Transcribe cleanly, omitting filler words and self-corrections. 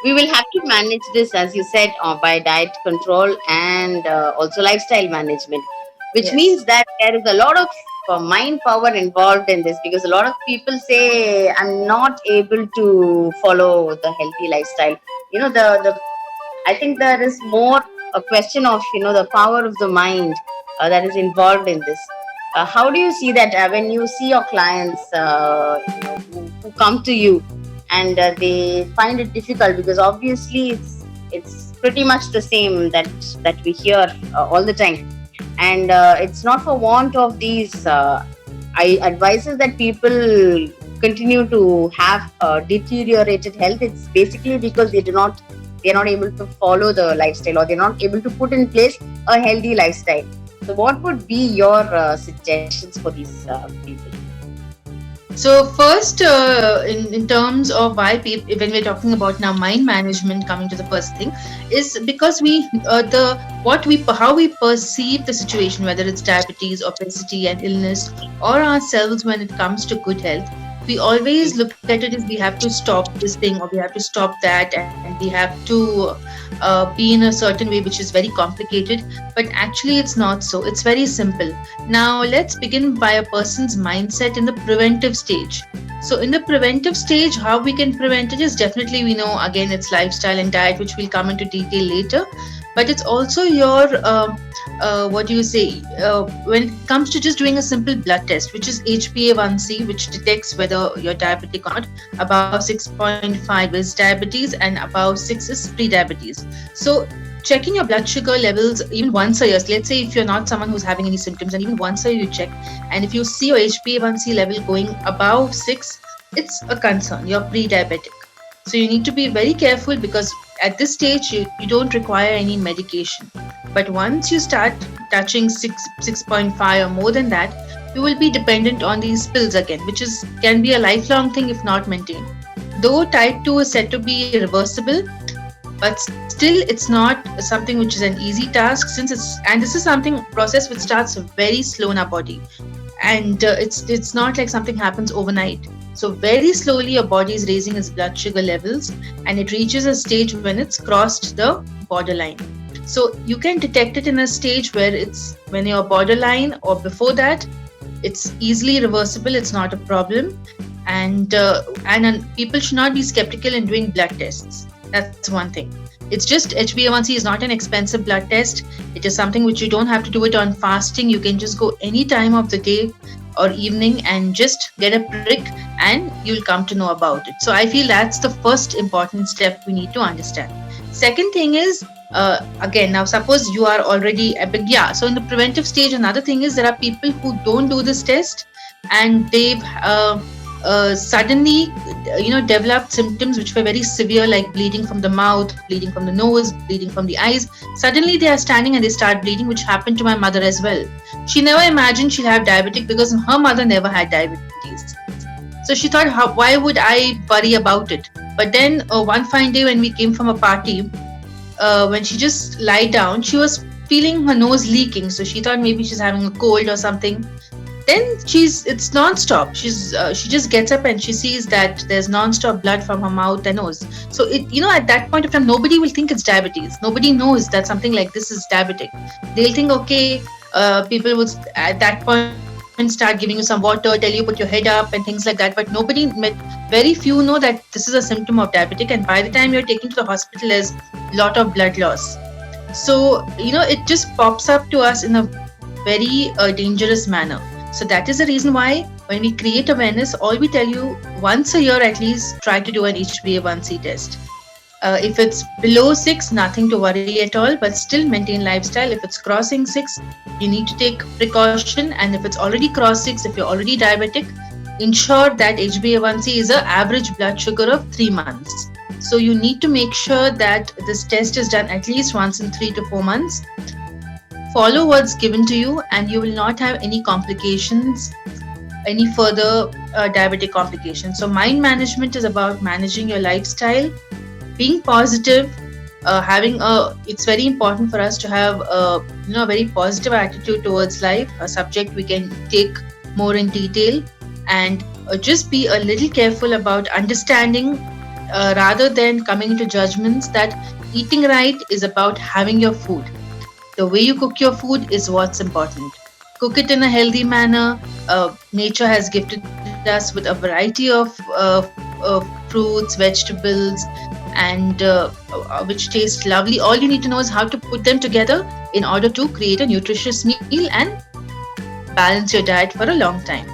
we will have to manage this, as you said, by diet control and also lifestyle management, which Yes. means that there is a lot of mind power involved in this, because a lot of people say, I'm not able to follow the healthy lifestyle. The I think there is more a question of the power of the mind that is involved in this. How do you see that when you see your clients, who come to you and they find it difficult, because obviously it's pretty much the same that we hear all the time, and it's not for want of these I advices that people continue to have deteriorated health. It's basically because they're not able to follow the lifestyle, or they're not able to put in place a healthy lifestyle. So what would be your suggestions for these people? So first, in terms of why people, when we're talking about now mind management, coming to the first thing, is because we the what we how we perceive the situation, whether it's diabetes, obesity, and illness, or ourselves when it comes to good health. We always look at it as we have to stop this thing or we have to stop that, and we have to be in a certain way, which is very complicated. But actually, it's not so. It's very simple. Now, let's begin by a person's mindset in the preventive stage. So, in the preventive stage, how we can prevent it is definitely, we know, again, it's lifestyle and diet, which we'll come into detail later. But it's also your, what do you say, when it comes to just doing a simple blood test, which is HbA1c, which detects whether you're diabetic or not. Above 6.5 is diabetes, and above 6 is pre-diabetes. So checking your blood sugar levels even once a year. So let's say if you're not someone who's having any symptoms, and even once a year you check, and if you see your HbA1c level going above 6, it's a concern. You're pre-diabetic. So you need to be very careful, because at this stage you don't require any medication. But once you start touching 6.5 or more than that, you will be dependent on these pills again, which is can be a lifelong thing if not maintained. Though type 2 is said to be reversible, but still it's not something which is an easy task, since this is something process which starts very slow in our body, and it's not like something happens overnight. So very slowly your body is raising its blood sugar levels, and it reaches a stage when it's crossed the borderline. So you can detect it in a stage where it's when you're borderline or before that. It's easily reversible. It's not a problem, and people should not be skeptical in doing blood tests. That's one thing. It's just HbA1c is not an expensive blood test. It is something which you don't have to do it on fasting. You can just go any time of the day or evening and just get a prick, and you'll come to know about it. So I feel that's the first important step we need to understand. Second thing is, again, now suppose you are already a big, yeah. So in the preventive stage, another thing is there are people who don't do this test, and they've suddenly developed symptoms which were very severe, like bleeding from the mouth, bleeding from the nose, bleeding from the eyes. Suddenly they are standing and they start bleeding, which happened to my mother as well. She never imagined she'll have diabetic because her mother never had diabetes. So she thought, why would I worry about it? But then one fine day when we came from a party, when she just lied down, she was feeling her nose leaking. So she thought maybe she's having a cold or something. Then it's non-stop. She just gets up and she sees that there's non-stop blood from her mouth and nose. So at that point of time, nobody will think it's diabetes. Nobody knows that something like this is diabetic. They'll think, okay, people would at that point start giving you some water, tell you put your head up and things like that. But very few know that this is a symptom of diabetic, and by the time you're taken to the hospital, there's a lot of blood loss. So it just pops up to us in a very dangerous manner. So that is the reason why when we create awareness, all we tell you, once a year at least, try to do an HbA1c test. If it's below 6, nothing to worry at all, but still maintain lifestyle. If it's crossing 6, you need to take precaution. And if it's already crossed 6, if you're already diabetic, ensure that HbA1c is an average blood sugar of 3 months. So you need to make sure that this test is done at least once in 3 to 4 months. Follow what's given to you, and you will not have any complications, any further diabetic complications. So mind management is about managing your lifestyle, being positive, it's very important for us to have a very positive attitude towards life, a subject we can take more in detail, and just be a little careful about understanding rather than coming into judgments that eating right is about having your food. The way you cook your food is what's important. Cook it in a healthy manner. Nature has gifted us with a variety of fruits, vegetables, and which taste lovely. All you need to know is how to put them together in order to create a nutritious meal and balance your diet for a long time.